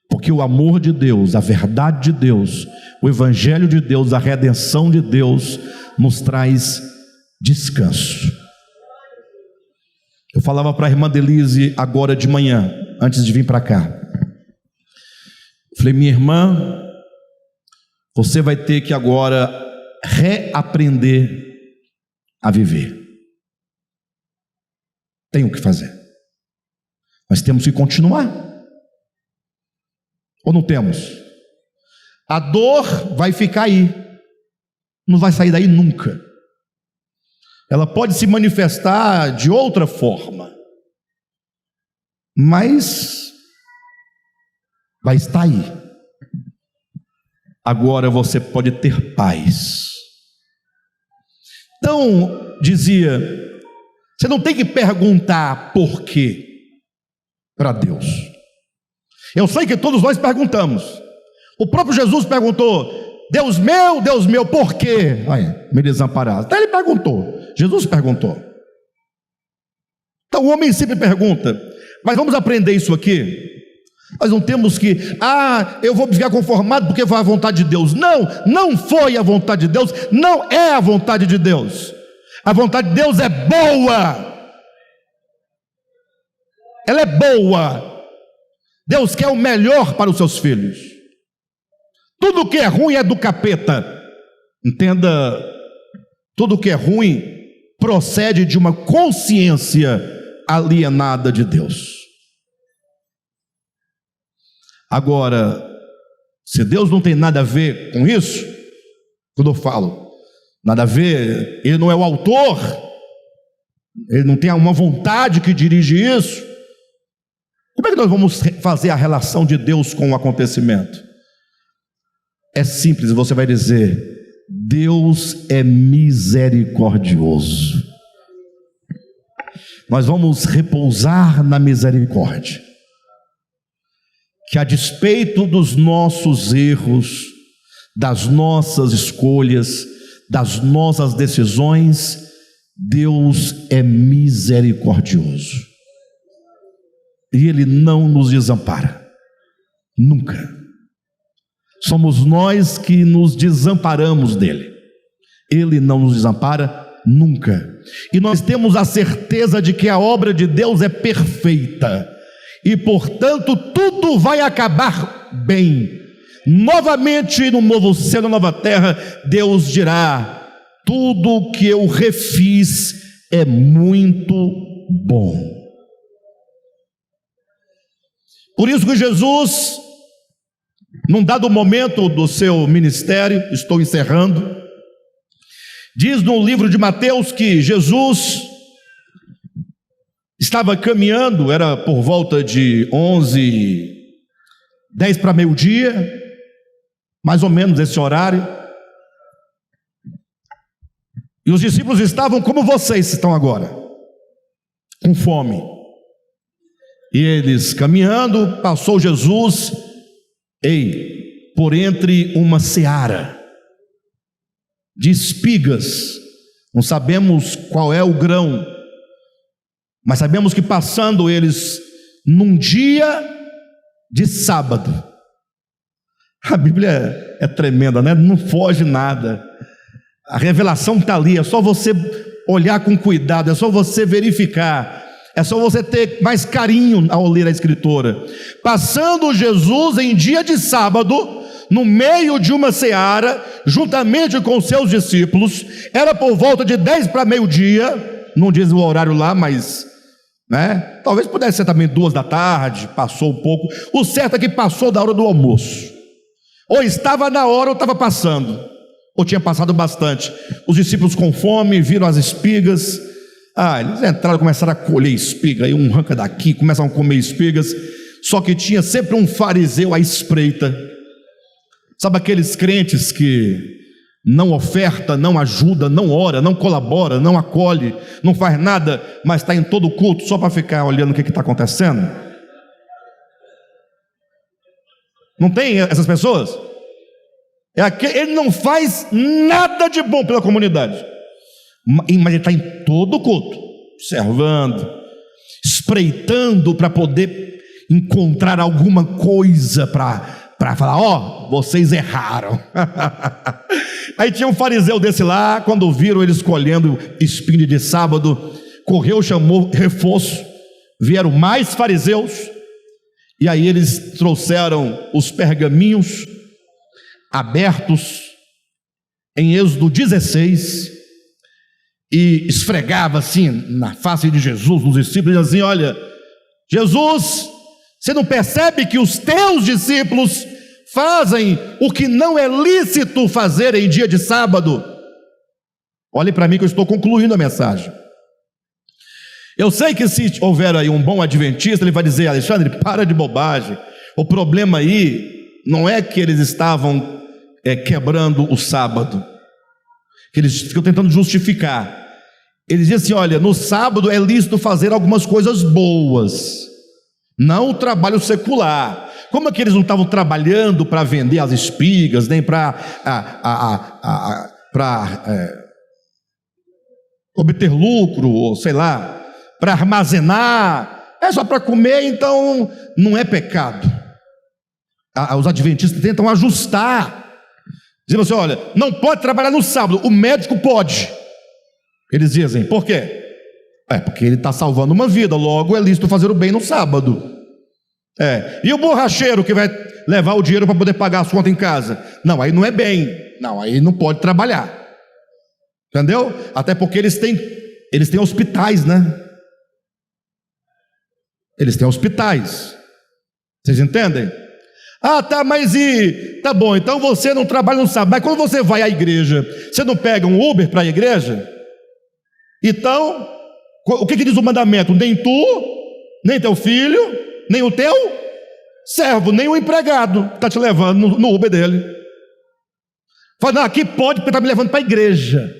porque o amor de Deus, a verdade de Deus, o evangelho de Deus, a redenção de Deus nos traz descanso. Eu falava para a irmã Denise agora de manhã, antes de vir para cá. Falei, minha irmã, você vai ter que agora reaprender a viver. Tem o que fazer. Nós temos que continuar. Ou não temos? A dor vai ficar aí. Não vai sair daí nunca. Ela pode se manifestar de outra forma, mas vai estar aí. Agora você pode ter paz. Então, dizia, você não tem que perguntar por quê para Deus. Eu sei que todos nós perguntamos. O próprio Jesus perguntou, Deus meu, por quê? Olha, me desamparado. Até ele perguntou, Jesus perguntou. Então o homem sempre pergunta, mas vamos aprender isso aqui. Nós não temos que, eu vou ficar conformado porque foi a vontade de Deus. Não foi a vontade de Deus, não é a vontade de Deus. A vontade de Deus é boa. Ela é boa. Deus quer o melhor para os seus filhos. Tudo que é ruim é do capeta. Entenda, tudo que é ruim procede de uma consciência alienada de Deus. Agora, se Deus não tem nada a ver com isso, quando eu falo nada a ver, Ele não é o autor, Ele não tem uma vontade que dirige isso, como é que nós vamos fazer a relação de Deus com o acontecimento? É simples, você vai dizer, Deus é misericordioso. Nós vamos repousar na misericórdia, que a despeito dos nossos erros, das nossas escolhas, das nossas decisões, Deus é misericordioso, e Ele não nos desampara, nunca. Somos nós que nos desamparamos dele, Ele não nos desampara nunca. E nós temos a certeza de que a obra de Deus é perfeita, e portanto tudo vai acabar bem. Novamente no novo céu, na nova terra, Deus dirá, tudo que eu refiz é muito bom. Por isso que Jesus, num dado momento do seu ministério, estou encerrando, diz no livro de Mateus que Jesus estava caminhando, era por volta de 10 para meio-dia, mais ou menos esse horário, e os discípulos estavam como vocês estão agora, com fome. E eles caminhando, passou Jesus, por entre uma seara de espigas, não sabemos qual é o grão, mas sabemos que passando eles num dia de sábado, a Bíblia é tremenda, né? Não foge nada. A revelação está ali, é só você olhar com cuidado, é só você verificar, é só você ter mais carinho ao ler a Escritura. Passando Jesus em dia de sábado, no meio de uma seara, juntamente com seus discípulos, era por volta de 10 para meio-dia, não diz o horário lá, mas, né? Talvez pudesse ser também 2 da tarde, passou um pouco. O certo é que passou da hora do almoço. Ou estava na hora ou estava passando, ou tinha passado bastante. Os discípulos com fome viram as espigas. Eles entraram, começaram a colher espiga, aí um arranca daqui, começam a comer espigas. Só que tinha sempre um fariseu à espreita. Sabe aqueles crentes que não oferta, não ajuda, não ora, não colabora, não acolhe, não faz nada, mas está em todo culto só para ficar olhando o que está acontecendo? Não tem essas pessoas? Ele não faz nada de bom pela comunidade, mas ele está em todo culto, observando, espreitando para poder encontrar alguma coisa para falar: vocês erraram. Aí tinha um fariseu desse lá, quando viram eles colhendo espinho de sábado, correu, chamou reforço, vieram mais fariseus, e aí eles trouxeram os pergaminhos abertos em Êxodo 16, e esfregava assim na face de Jesus, nos discípulos, e dizia assim: olha, Jesus, você não percebe que os teus discípulos fazem o que não é lícito fazer em dia de sábado? Olhe para mim que eu estou concluindo a mensagem. Eu sei que se houver aí um bom adventista, ele vai dizer: Alexandre, para de bobagem, o problema aí não é que eles estavam quebrando o sábado, que eles ficam tentando justificar. Eles dizem assim: olha, no sábado é lícito fazer algumas coisas boas, não o trabalho secular. Como é que eles não estavam trabalhando para vender as espigas, nem para obter lucro, ou sei lá, para armazenar, é só para comer, então não é pecado. Os adventistas tentam ajustar, dizendo assim: olha, não pode trabalhar no sábado, o médico pode. Eles dizem: por quê? Porque ele está salvando uma vida, logo é lícito fazer o bem no sábado. E o borracheiro que vai levar o dinheiro para poder pagar as contas em casa? Não, aí não é bem, não, aí não pode trabalhar. Entendeu? Até porque eles têm hospitais, né? Eles têm hospitais. Vocês entendem? Tá, mas tá bom, então você não trabalha no sábado, mas quando você vai à igreja, você não pega um Uber para a igreja? Então, o que diz o mandamento? Nem tu, nem teu filho, nem o teu servo, nem o empregado está te levando no Uber dele. Fala: não, aqui pode, porque está me levando para a igreja.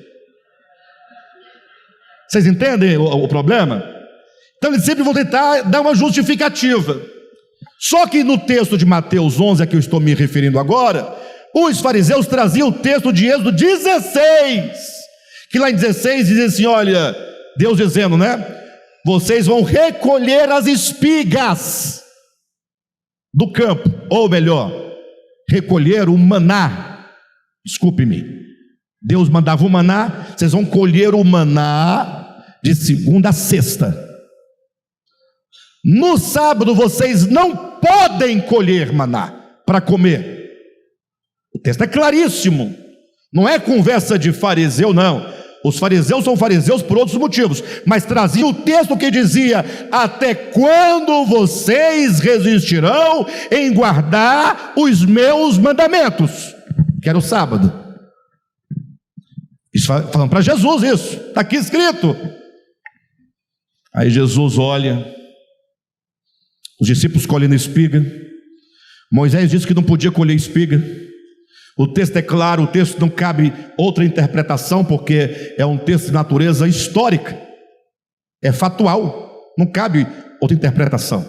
Vocês entendem o problema? Então eles sempre vão tentar dar uma justificativa. Só que no texto de Mateus 11, a que eu estou me referindo agora, os fariseus traziam o texto de Êxodo 16, que lá em 16 dizia assim: olha, Deus dizendo, né? Vocês vão recolher as espigas do campo, ou melhor, recolher o maná. Desculpe-me, Deus mandava o maná, vocês vão colher o maná de segunda a sexta. No sábado vocês não podem colher maná para comer. O texto é claríssimo, não é conversa de fariseu, não. Os fariseus são fariseus por outros motivos, mas trazia o texto que dizia: até quando vocês resistirão em guardar os meus mandamentos? Que era o sábado. Isso falando para Jesus, isso está aqui escrito. Aí Jesus olha, os discípulos colhendo espiga. Moisés disse que não podia colher espiga. O texto é claro, o texto não cabe outra interpretação, porque é um texto de natureza histórica, é factual, não cabe outra interpretação.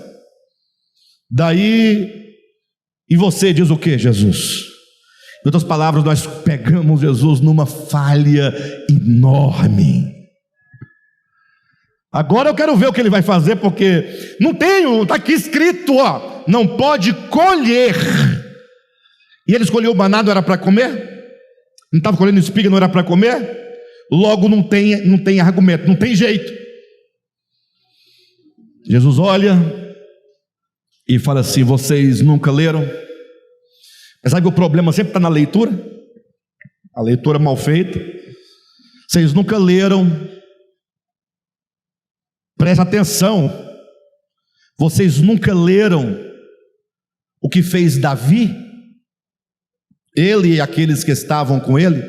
Daí, e você diz o que, Jesus? Em outras palavras, nós pegamos Jesus numa falha enorme. Agora eu quero ver o que ele vai fazer, porque não tenho, está aqui escrito, não pode colher. E ele escolheu o maná, não era para comer? Não estava colhendo espiga, não era para comer? Logo não tem argumento, não tem jeito. Jesus olha e fala assim: vocês nunca leram? Mas sabe que o problema sempre está na leitura? A leitura mal feita. Vocês nunca leram? Preste atenção. Vocês nunca leram o que fez Davi? Ele e aqueles que estavam com ele?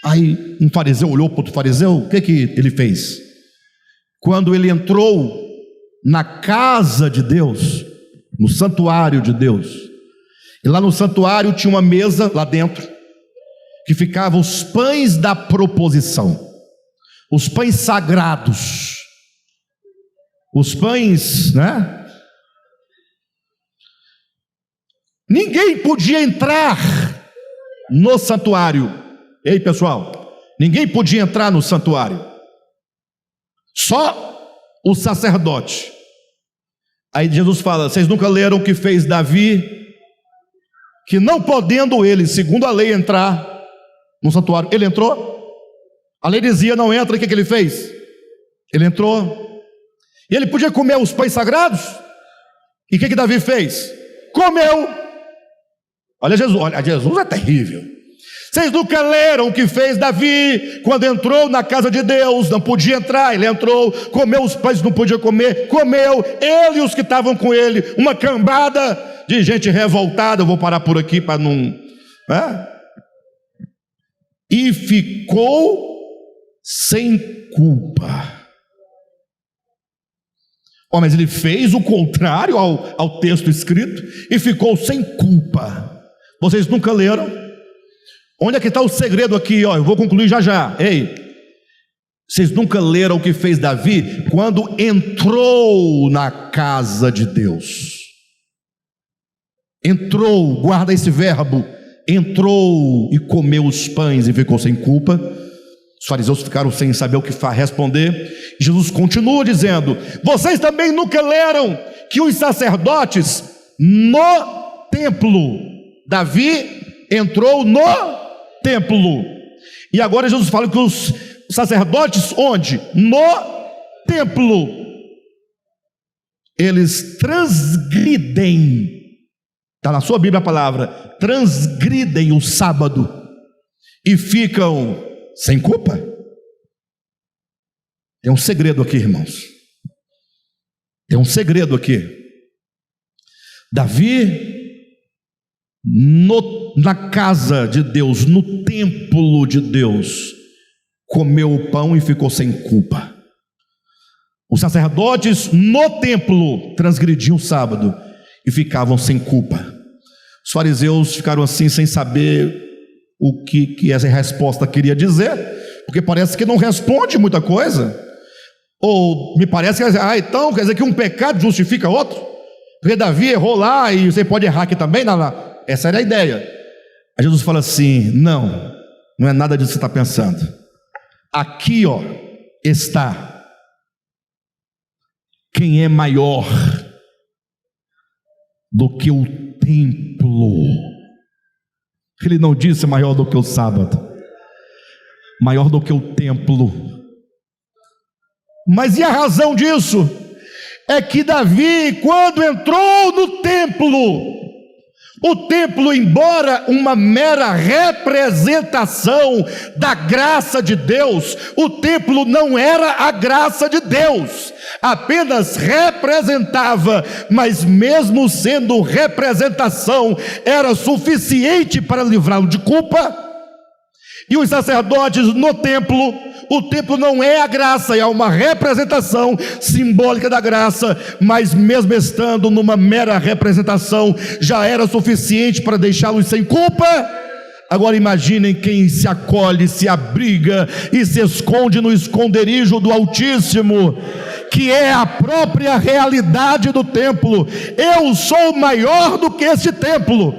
Aí um fariseu olhou para outro fariseu. O que ele fez? Quando ele entrou na casa de Deus, no santuário de Deus, e lá no santuário tinha uma mesa lá dentro, que ficavam os pães da proposição, os pães sagrados, os pães, né? Ninguém podia entrar no santuário. Ei, pessoal, ninguém podia entrar no santuário, só o sacerdote. Aí Jesus fala: vocês nunca leram o que fez Davi, que não podendo ele, segundo a lei, entrar no santuário, ele entrou? A lei dizia: não entra. O que ele fez? Ele entrou. E ele podia comer os pães sagrados? E o que Davi fez? Comeu. Olha Jesus é terrível. Vocês nunca leram o que fez Davi quando entrou na casa de Deus? Não podia entrar, ele entrou, comeu os pães, não podia comer, comeu, ele e os que estavam com ele, uma cambada de gente revoltada. Eu vou parar por aqui para não... né? E ficou sem culpa. Mas ele fez o contrário ao texto escrito e ficou sem culpa. Vocês nunca leram? Onde é que está o segredo aqui? Eu vou concluir já. Ei, vocês nunca leram o que fez Davi quando entrou na casa de Deus? Entrou, guarda esse verbo, entrou e comeu os pães e ficou sem culpa. Os fariseus ficaram sem saber o que responder. E Jesus continua dizendo: vocês também nunca leram que os sacerdotes no templo, Davi entrou no templo, e agora Jesus fala que os sacerdotes onde? No templo. Eles transgridem, está na sua Bíblia a palavra, transgridem o sábado e ficam sem culpa. Tem um segredo aqui, irmãos. Tem um segredo aqui. Davi, na casa de Deus, no templo de Deus, comeu o pão e ficou sem culpa. Os sacerdotes no templo transgrediam o sábado e ficavam sem culpa. Os fariseus ficaram assim, sem saber o que essa resposta queria dizer, porque parece que não responde muita coisa. Ou me parece que, então quer dizer que um pecado justifica outro? Porque Davi errou lá e você pode errar aqui também? Não. Essa era a ideia. Aí Jesus fala assim: não é nada disso que você está pensando. Aqui está quem é maior do que o templo. Ele não disse maior do que o sábado, maior do que o templo. Mas e a razão disso? É que Davi, quando entrou no templo, o templo, embora uma mera representação da graça de Deus, o templo não era a graça de Deus, apenas representava, mas mesmo sendo representação, era suficiente para livrá-lo de culpa. E os sacerdotes no templo, o templo não é a graça, é uma representação simbólica da graça, mas mesmo estando numa mera representação, já era suficiente para deixá-los sem culpa. Agora imaginem quem se acolhe, se abriga e se esconde no esconderijo do Altíssimo, que é a própria realidade do templo. Eu sou maior do que este templo.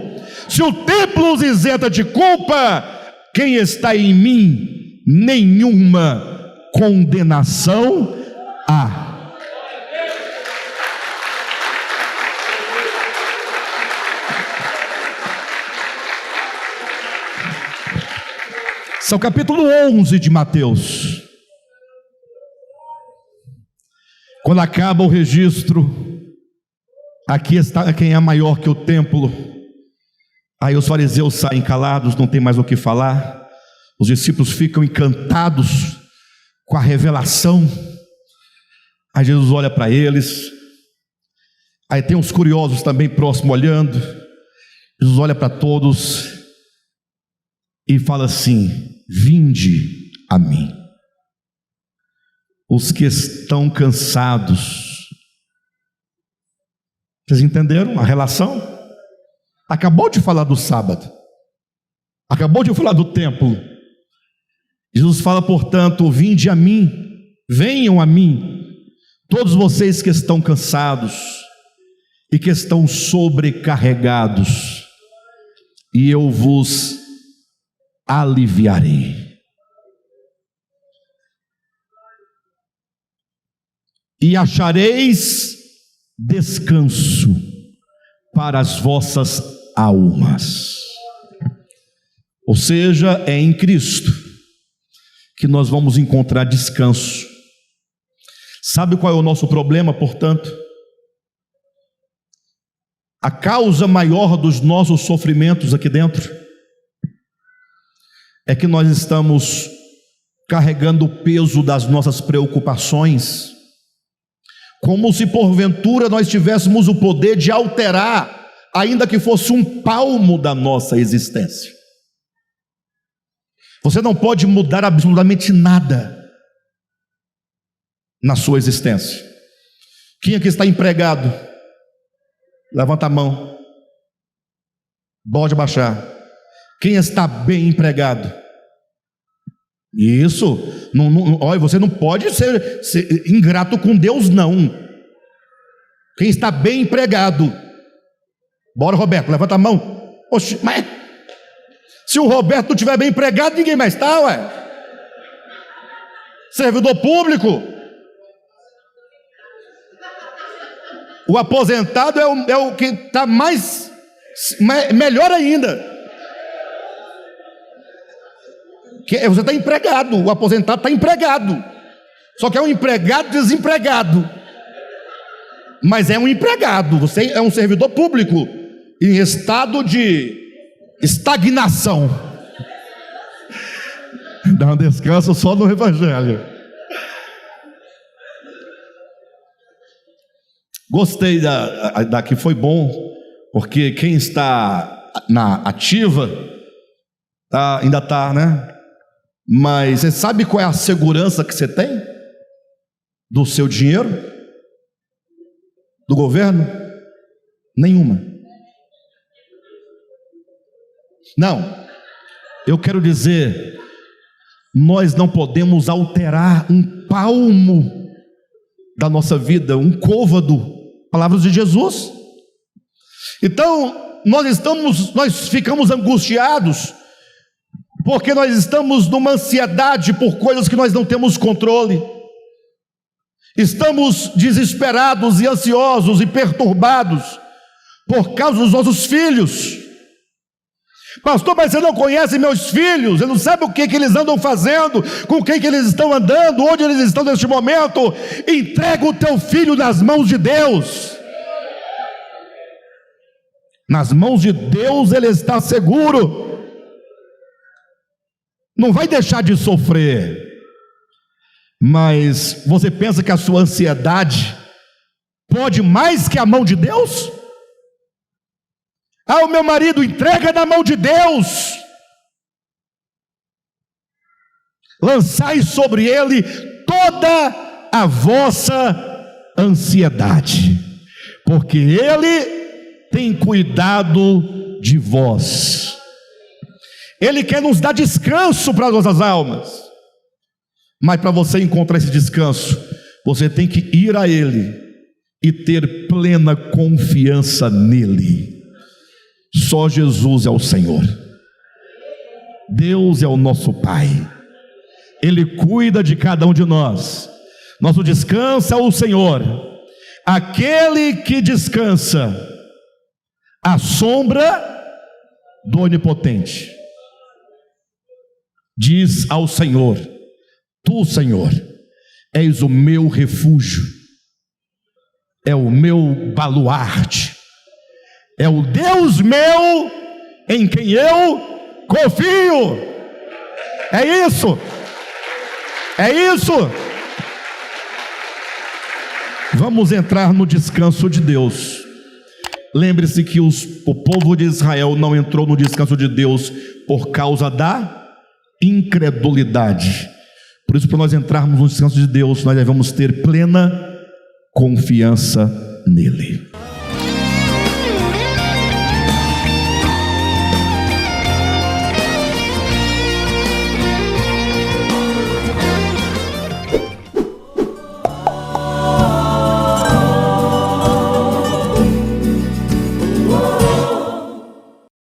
Se o templo os isenta de culpa, quem está em mim, nenhuma condenação há. Esse é o capítulo 11 de Mateus. Quando acaba o registro, aqui está quem é maior que o templo. Aí os fariseus saem calados, não tem mais o que falar. Os discípulos ficam encantados com a revelação. Aí Jesus olha para eles. Aí tem os curiosos também próximo olhando. Jesus olha para todos e fala assim: vinde a mim, os que estão cansados. Vocês entenderam a relação? Acabou de falar do sábado, acabou de falar do templo. Jesus fala, portanto, vinde a mim, venham a mim, todos vocês que estão cansados e que estão sobrecarregados, e eu vos aliviarei. E achareis descanso para as vossas almas. Ou seja, é em Cristo que nós vamos encontrar descanso. Sabe qual é o nosso problema, portanto? A causa maior dos nossos sofrimentos aqui dentro é que nós estamos carregando o peso das nossas preocupações, como se porventura nós tivéssemos o poder de alterar, ainda que fosse um palmo da nossa existência. Você não pode mudar absolutamente nada na sua existência. Quem aqui está empregado? Levanta a mão. Pode baixar. Quem está bem empregado? Isso. Olha, você não pode ser ingrato com Deus, não. Quem está bem empregado? Bora, Roberto, levanta a mão. Oxe, mas se o Roberto não estiver bem empregado, ninguém mais está, ué. Servidor público. O aposentado é o que está melhor ainda. Você está empregado, o aposentado está empregado. Só que é um empregado desempregado. Mas é um empregado, você é um servidor público em estado de estagnação. Dá um descanso só no Evangelho. Gostei daqui, foi bom, porque quem está na ativa ainda está, né? Mas você sabe qual é a segurança que você tem do seu dinheiro? Do governo? Nenhuma. Não, eu quero dizer, nós não podemos alterar um palmo da nossa vida, um côvado, palavras de Jesus. Então, nós ficamos angustiados, porque nós estamos numa ansiedade por coisas que nós não temos controle. Estamos desesperados e ansiosos e perturbados por causa dos nossos filhos. Pastor, mas você não conhece meus filhos, você não sabe o que eles andam fazendo, com quem que eles estão andando, onde eles estão neste momento. Entrega o teu filho nas mãos de Deus. Nas mãos de Deus ele está seguro. Não vai deixar de sofrer. Mas você pensa que a sua ansiedade pode mais que a mão de Deus? O meu marido, entrega na mão de Deus. Lançai sobre ele toda a vossa ansiedade, porque ele tem cuidado de vós. Ele quer nos dar descanso para as nossas almas. Mas para você encontrar esse descanso, você tem que ir a Ele e ter plena confiança nele. Só Jesus é o Senhor. Deus é o nosso Pai. Ele cuida de cada um de nós. Nosso descanso é o Senhor. Aquele que descansa à sombra do Onipotente. diz ao Senhor: Tu, Senhor, és o meu refúgio, é o meu baluarte, é o Deus meu em quem eu confio. É isso, é isso. Vamos entrar no descanso de Deus. Lembre-se que o povo de Israel não entrou no descanso de Deus por causa da incredulidade. Por isso, para nós entrarmos no descanso de Deus, nós devemos ter plena confiança nele.